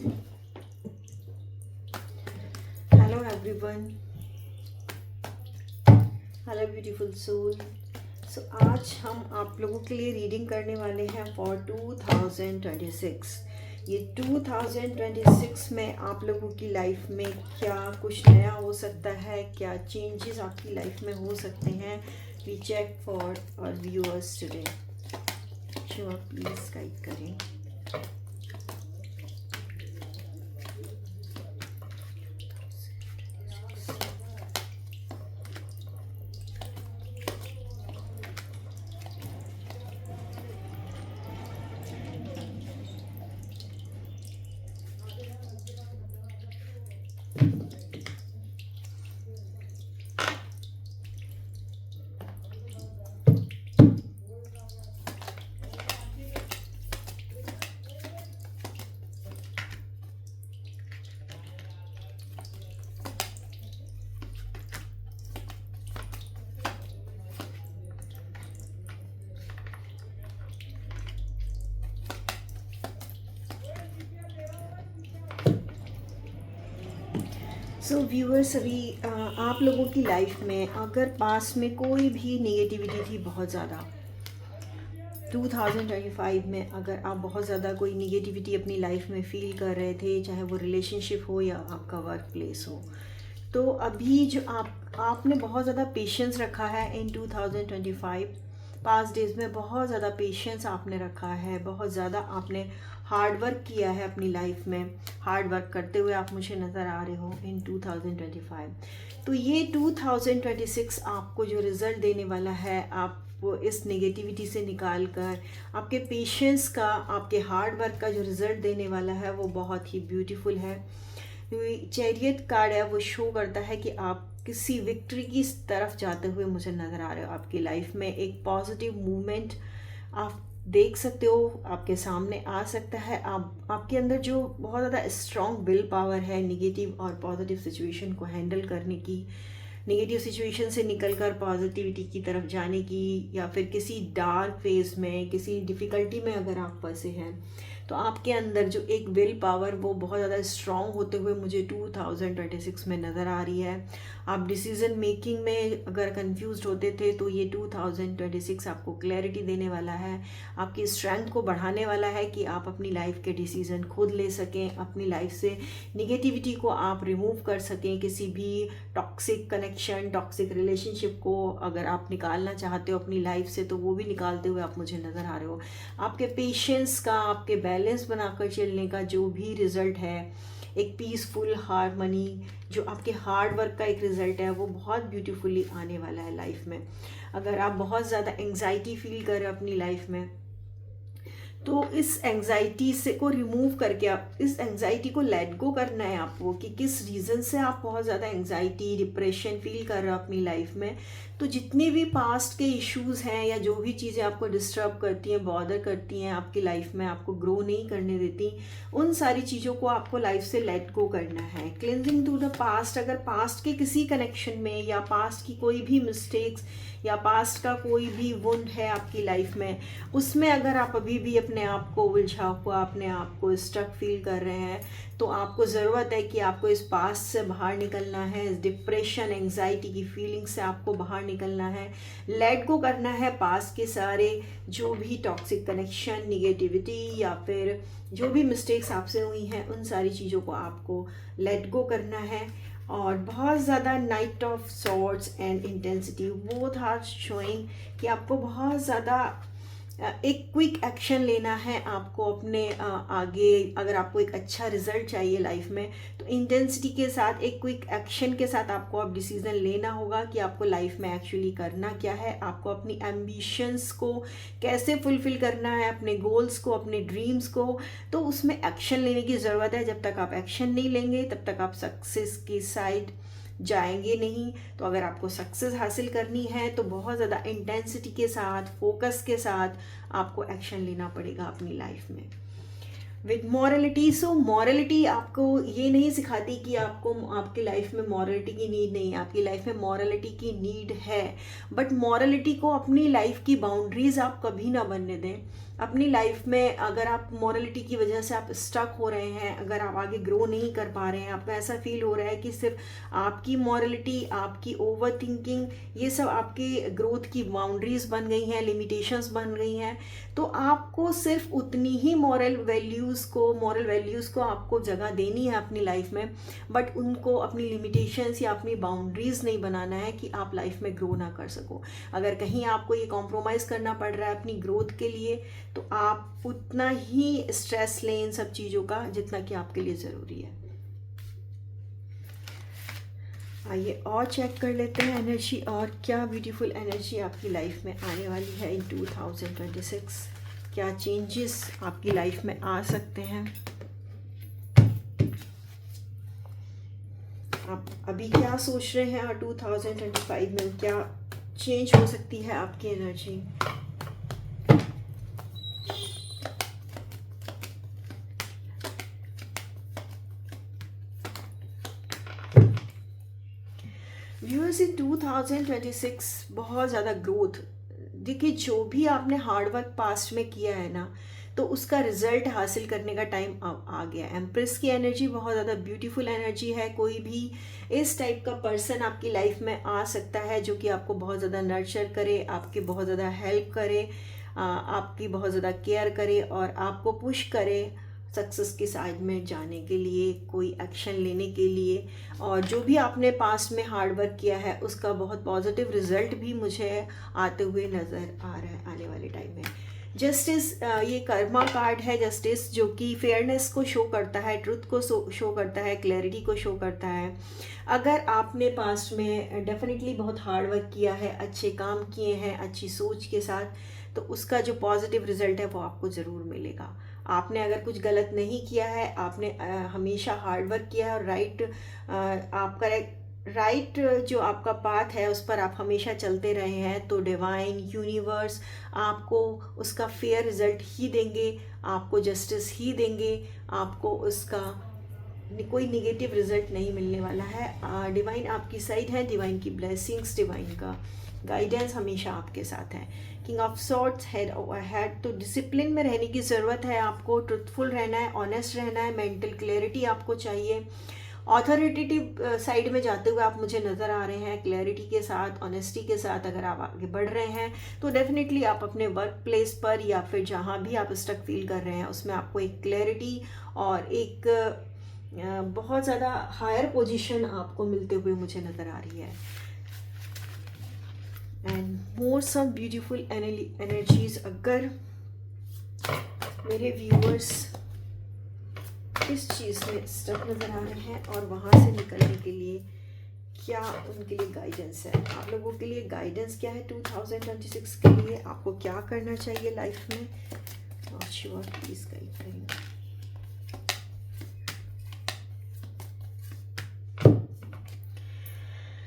Hello everyone, hello beautiful soul. So आज हम आप लोगों के लिए रीडिंग करने वाले हैं फॉर 2026। ये 2026 में आप लोगों की लाइफ में क्या कुछ नया हो सकता है, क्या चेंजेस आपकी लाइफ में हो सकते हैं। We check for our viewers today. जो आप प्लीज़ गाइड करें। सो व्यूअर्स, अभी आप लोगों की लाइफ में अगर पास्ट में कोई भी नेगेटिविटी थी बहुत ज़्यादा, 2025 में अगर आप बहुत ज़्यादा कोई निगेटिविटी अपनी लाइफ में फील कर रहे थे, चाहे वो रिलेशनशिप हो या आपका वर्क प्लेस हो, तो अभी जो आपने बहुत ज़्यादा पेशेंस रखा है इन 2025 पास्ट डेज में, बहुत ज़्यादा पेशेंस आपने रखा है, बहुत ज़्यादा आपने हार्ड वर्क किया है अपनी लाइफ में। हार्ड वर्क करते हुए आप मुझे नज़र आ रहे हो इन 2025। तो ये 2026 आपको जो रिज़ल्ट देने वाला है, आप वो इस नेगेटिविटी से निकाल कर आपके पेशेंस का, आपके हार्ड वर्क का जो रिज़ल्ट देने वाला है वो बहुत ही ब्यूटीफुल है। चैरियट कार्ड है, वो शो करता है कि आप किसी विक्ट्री की तरफ जाते हुए मुझे नज़र आ रहे हो। आपकी लाइफ में एक पॉजिटिव मूवमेंट आप देख सकते हो, आपके सामने आ सकता है। आपके अंदर जो बहुत ज़्यादा स्ट्रॉन्ग विल पावर है निगेटिव और पॉजिटिव सिचुएशन को हैंडल करने की, नेगेटिव सिचुएशन से निकलकर पॉजिटिविटी की तरफ जाने की, या फिर किसी डार्क फेज में, किसी डिफ़िकल्टी में अगर आप फंसे हैं, तो आपके अंदर जो एक विल पावर वो बहुत ज़्यादा स्ट्रॉन्ग होते हुए मुझे 2026 में नज़र आ रही है। आप डिसीज़न मेकिंग में अगर कंफ्यूज्ड होते थे, तो ये 2026 आपको क्लैरिटी देने वाला है, आपकी स्ट्रेंथ को बढ़ाने वाला है कि आप अपनी लाइफ के डिसीज़न खुद ले सकें, अपनी लाइफ से निगेटिविटी को आप रिमूव कर सकें। किसी भी टॉक्सिक कनेक्शन, टॉक्सिक रिलेशनशिप को अगर आप निकालना चाहते हो अपनी लाइफ से, तो वो भी निकालते हुए आप मुझे नज़र आ रहे हो। आपके पेशेंस का, आपके बैलेंस बनाकर चलने का जो भी रिज़ल्ट है, एक पीसफुल हारमनी, जो आपके हार्ड वर्क का एक रिज़ल्ट है, वो बहुत ब्यूटीफुली आने वाला है लाइफ में। अगर आप बहुत ज़्यादा एंग्जाइटी फील कर रहे हो अपनी लाइफ में, तो इस एंग्जाइटी से को रिमूव करके आप इस एंग्जाइटी को लेट गो करना है आपको, कि किस रीज़न से आप बहुत ज़्यादा एंग्जाइटी, डिप्रेशन फील कर रहे हो अपनी लाइफ में। तो जितने भी पास्ट के इश्यूज़ हैं या जो भी चीज़ें आपको डिस्टर्ब करती हैं, बॉदर करती हैं आपकी लाइफ में, आपको ग्रो नहीं करने देती, उन सारी चीज़ों को आपको लाइफ से लेट गो करना है। क्लिनजिंग टू द पास्ट, अगर पास्ट के किसी कनेक्शन में या पास्ट की कोई भी मिस्टेक्स या पास्ट का कोई भी वुंड है आपकी लाइफ में, उसमें अगर आप अभी भी अपने आप को उलझा हुआ, अपने आप को स्टक फील कर रहे हैं, तो आपको ज़रूरत है कि आपको इस पास्ट से बाहर निकलना है, इस डिप्रेशन, एंग्जाइटी की फीलिंग से आपको बाहर निकलना है, लेट गो करना है पास्ट के सारे जो भी टॉक्सिक कनेक्शन, निगेटिविटी या फिर जो भी मिस्टेक्स आपसे हुई हैं, उन सारी चीज़ों को आपको लेट गो करना है। और बहुत ज़्यादा night of sorts and intensity both are showing कि आपको बहुत ज़्यादा एक क्विक एक्शन लेना है आपको अपने आगे। अगर आपको एक अच्छा रिजल्ट चाहिए लाइफ में, तो इंटेंसिटी के साथ, एक क्विक एक्शन के साथ आपको अब डिसीजन लेना होगा कि आपको लाइफ में एक्चुअली करना क्या है, आपको अपनी एम्बिशंस को कैसे फुलफिल करना है, अपने गोल्स को, अपने ड्रीम्स को। तो उसमें एक्शन लेने की ज़रूरत है। जब तक आप एक्शन नहीं लेंगे, तब तक आप सक्सेस की साइड जाएंगे नहीं। तो अगर आपको सक्सेस हासिल करनी है, तो बहुत ज़्यादा इंटेंसिटी के साथ, फोकस के साथ आपको एक्शन लेना पड़ेगा अपनी लाइफ में विद मॉरलिटी। सो मॉरलिटी आपको ये नहीं सिखाती कि आपको आपकी लाइफ में मॉरलिटी की नीड नहीं है। आपकी लाइफ में मॉरलिटी की नीड है, बट मॉरलिटी को अपनी लाइफ की बाउंड्रीज आप कभी ना बनने दें। अपनी लाइफ में अगर आप मॉरलिटी की वजह से आप स्टक हो रहे हैं, अगर आप आगे ग्रो नहीं कर पा रहे हैं, आपको ऐसा फील हो रहा है कि सिर्फ आपकी मॉरलिटी, आपकी ओवर थिंकिंग, ये सब आपके ग्रोथ की बाउंड्रीज बन गई हैं, लिमिटेशंस बन गई हैं, तो आपको सिर्फ उतनी ही मॉरल वैल्यूज़ को आपको जगह देनी है अपनी लाइफ में, बट उनको अपनी लिमिटेशंस या अपनी बाउंड्रीज नहीं बनाना है कि आप लाइफ में ग्रो ना कर सको। अगर कहीं आपको ये कॉम्प्रोमाइज़ करना पड़ रहा है अपनी ग्रोथ के लिए, तो आप उतना ही स्ट्रेस लें इन सब चीज़ों का जितना कि आपके लिए ज़रूरी है। आइए और चेक कर लेते हैं एनर्जी, और क्या ब्यूटीफुल एनर्जी आपकी लाइफ में आने वाली है इन 2026। क्या चेंजेस आपकी लाइफ में आ सकते हैं, आप अभी क्या सोच रहे हैं, और 2025 में क्या चेंज हो सकती है आपकी एनर्जी। व्यूअर्स, 2026 बहुत ज़्यादा ग्रोथ। देखिए, जो भी आपने हार्डवर्क पास्ट में किया है ना, तो उसका रिजल्ट हासिल करने का टाइम आ गया। एम्प्रेस की एनर्जी बहुत ज़्यादा ब्यूटीफुल एनर्जी है। कोई भी इस टाइप का पर्सन आपकी लाइफ में आ सकता है जो कि आपको बहुत ज़्यादा नर्चर करे, आपकी बहुत ज़्यादा हेल्प करे, आपकी बहुत ज़्यादा केयर करे और आपको पुश करे सक्सेस की साइड में जाने के लिए, कोई एक्शन लेने के लिए। और जो भी आपने पास्ट में हार्ड वर्क किया है उसका बहुत पॉजिटिव रिजल्ट भी मुझे आते हुए नज़र आ रहा है आने वाले टाइम में। जस्टिस, ये कर्मा कार्ड है जस्टिस, जो कि फेयरनेस को शो करता है, ट्रुथ को शो करता है, क्लैरिटी को शो करता है। अगर आपने पास्ट में डेफिनेटली बहुत हार्ड वर्क किया है, अच्छे काम किए हैं अच्छी सोच के साथ, तो उसका जो पॉजिटिव रिजल्ट है वो आपको ज़रूर मिलेगा। आपने अगर कुछ गलत नहीं किया है, आपने हमेशा हार्ड वर्क किया है और राइट जो आपका पाथ है उस पर आप हमेशा चलते रहे हैं, तो डिवाइन यूनिवर्स आपको उसका फेयर रिजल्ट ही देंगे, आपको जस्टिस ही देंगे, आपको उसका कोई नेगेटिव रिजल्ट नहीं मिलने वाला है। डिवाइन आपकी साइड है, डिवाइन की ब्लेसिंग्स, डिवाइन का गाइडेंस हमेशा आपके साथ है। King of swords, head over head, तो डिसिप्लिन में रहने की ज़रूरत है आपको, ट्रुथफुल रहना है, ऑनेस्ट रहना है, मेंटल क्लैरिटी आपको चाहिए। ऑथोरिटेटिव साइड में जाते हुए आप मुझे नज़र आ रहे हैं, क्लैरिटी के साथ, ऑनेस्टी के साथ अगर आप आगे बढ़ रहे हैं तो डेफिनेटली आप अपने वर्क प्लेस पर या फिर जहाँ भी आप स्टक फील कर रहे हैं उसमें आपको एक क्लैरिटी और एक बहुत ज़्यादा हायर पोजीशन आपको मिलते हुए मुझे नज़र आ रही है। And more some beautiful energies, अगर मेरे व्यूअर्स इस चीज़ में स्टक नज़र आ रहे हैं और वहाँ से निकलने के लिए क्या उनके लिए गाइडेंस है, आप लोगों के लिए गाइडेंस क्या है 2026 के लिए, आपको क्या करना चाहिए लाइफ में, नॉट श्योर, प्लीज़ गाइड करेंगे।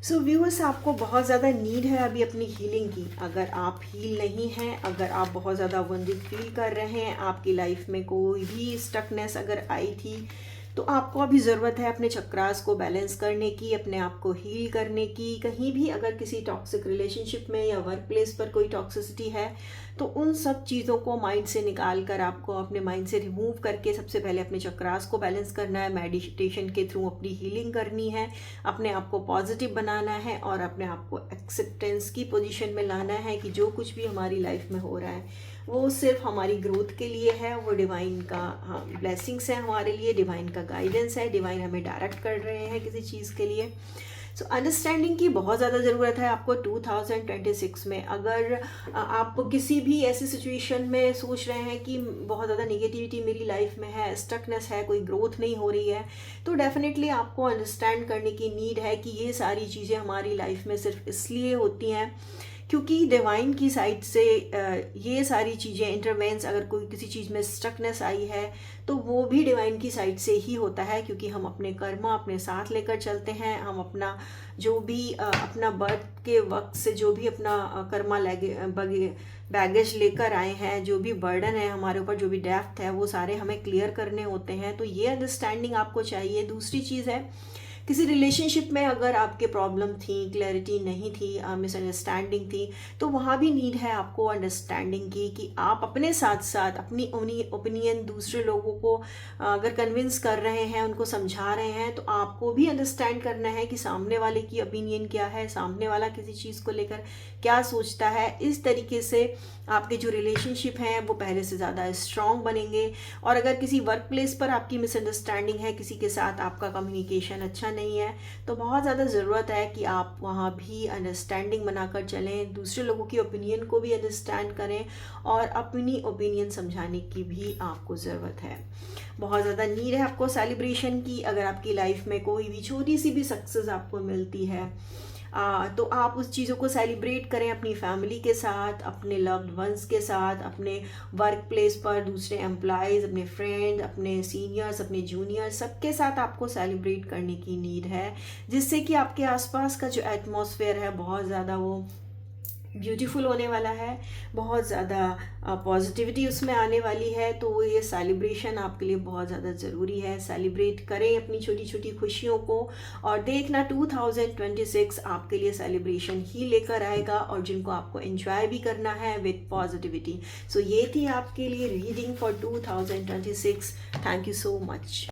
सो व्यूअर्स, आपको बहुत ज़्यादा नीड है अभी अपनी हीलिंग की। अगर आप हील नहीं हैं, अगर आप बहुत ज़्यादा वंदित फील कर रहे हैं, आपकी लाइफ में कोई भी स्टकनेस अगर आई थी, तो आपको अभी ज़रूरत है अपने चक्रास को बैलेंस करने की, अपने आप को हील करने की। कहीं भी अगर किसी टॉक्सिक रिलेशनशिप में या वर्क प्लेस पर कोई टॉक्सिसिटी है, तो उन सब चीज़ों को माइंड से निकाल कर आपको अपने माइंड से रिमूव करके सबसे पहले अपने चक्रास को बैलेंस करना है, मेडिटेशन के थ्रू अपनी हीलिंग करनी है, अपने आप को पॉजिटिव बनाना है और अपने आप को एक्सेप्टेंस की पोजीशन में लाना है कि जो कुछ भी हमारी लाइफ में हो रहा है वो सिर्फ हमारी ग्रोथ के लिए है, वो डिवाइन का ब्लेसिंग्स है हमारे लिए, डिवाइन का गाइडेंस है, डिवाइन हमें डायरेक्ट कर रहे हैं किसी चीज़ के लिए। सो अंडरस्टैंडिंग की बहुत ज़्यादा ज़रूरत है आपको 2026 में। अगर आप किसी भी ऐसी सिचुएशन में सोच रहे हैं कि बहुत ज़्यादा निगेटिविटी मेरी लाइफ में है, स्टकनेस है, कोई ग्रोथ नहीं हो रही है, तो डेफिनेटली आपको अंडरस्टैंड करने की नीड है कि ये सारी चीज़ें हमारी लाइफ में सिर्फ इसलिए होती हैं क्योंकि डिवाइन की साइड से ये सारी चीज़ें इंटरवेंस, अगर कोई किसी चीज़ में स्टकनेस आई है तो वो भी डिवाइन की साइड से ही होता है, क्योंकि हम अपने कर्मा अपने साथ लेकर चलते हैं। हम अपना जो भी अपना बर्थ के वक्त से जो भी अपना कर्मा बैगेज लेकर आए हैं, जो भी बर्डन है हमारे ऊपर, जो भी डेप्थ है, वो सारे हमें क्लियर करने होते हैं। तो ये अंडरस्टैंडिंग आपको चाहिए। दूसरी चीज़ है किसी रिलेशनशिप में अगर आपके प्रॉब्लम थी, क्लैरिटी नहीं थी, मिसअंडरस्टैंडिंग थी, तो वहाँ भी नीड है आपको अंडरस्टैंडिंग की, कि आप अपने साथ साथ अपनी ओपिनियन दूसरे लोगों को अगर कन्विंस कर रहे हैं, उनको समझा रहे हैं, तो आपको भी अंडरस्टैंड करना है कि सामने वाले की ओपिनियन क्या है, सामने वाला किसी चीज़ को लेकर क्या सोचता है। इस तरीके से आपके जो रिलेशनशिप हैं वो पहले से ज़्यादा स्ट्रॉन्ग बनेंगे। और अगर किसी वर्क प्लेस पर आपकी मिसअंडरस्टैंडिंग है, किसी के साथ आपका कम्युनिकेशन अच्छा नहीं है, तो बहुत ज़्यादा ज़रूरत है कि आप वहाँ भी अंडरस्टैंडिंग बनाकर चलें, दूसरे लोगों की ओपिनियन को भी अंडरस्टैंड करें और अपनी ओपिनियन समझाने की भी आपको ज़रूरत है। बहुत ज़्यादा नीड है आपको सेलिब्रेशन की। अगर आपकी लाइफ में कोई भी छोटी सी भी सक्सेस आपको मिलती है, तो आप उस चीज़ों को सेलिब्रेट करें अपनी फैमिली के साथ, अपने लव्ड वंस के साथ, अपने वर्क प्लेस पर दूसरे एम्प्लॉयज़, अपने फ्रेंड, अपने सीनियर्स, अपने जूनियर्स, सबके साथ आपको सेलिब्रेट करने की नीड है, जिससे कि आपके आसपास का जो एटमॉस्फेयर है बहुत ज़्यादा वो ब्यूटीफुल होने वाला है, बहुत ज़्यादा पॉजिटिविटी उसमें आने वाली है। तो ये सेलिब्रेशन आपके लिए बहुत ज़्यादा ज़रूरी है। सेलिब्रेट करें अपनी छोटी छोटी खुशियों को, और देखना 2026 आपके लिए सेलिब्रेशन ही लेकर आएगा, और जिनको आपको एंजॉय भी करना है विद पॉजिटिविटी। सो ये थी आपके लिए reading for 2026। Thank you so much.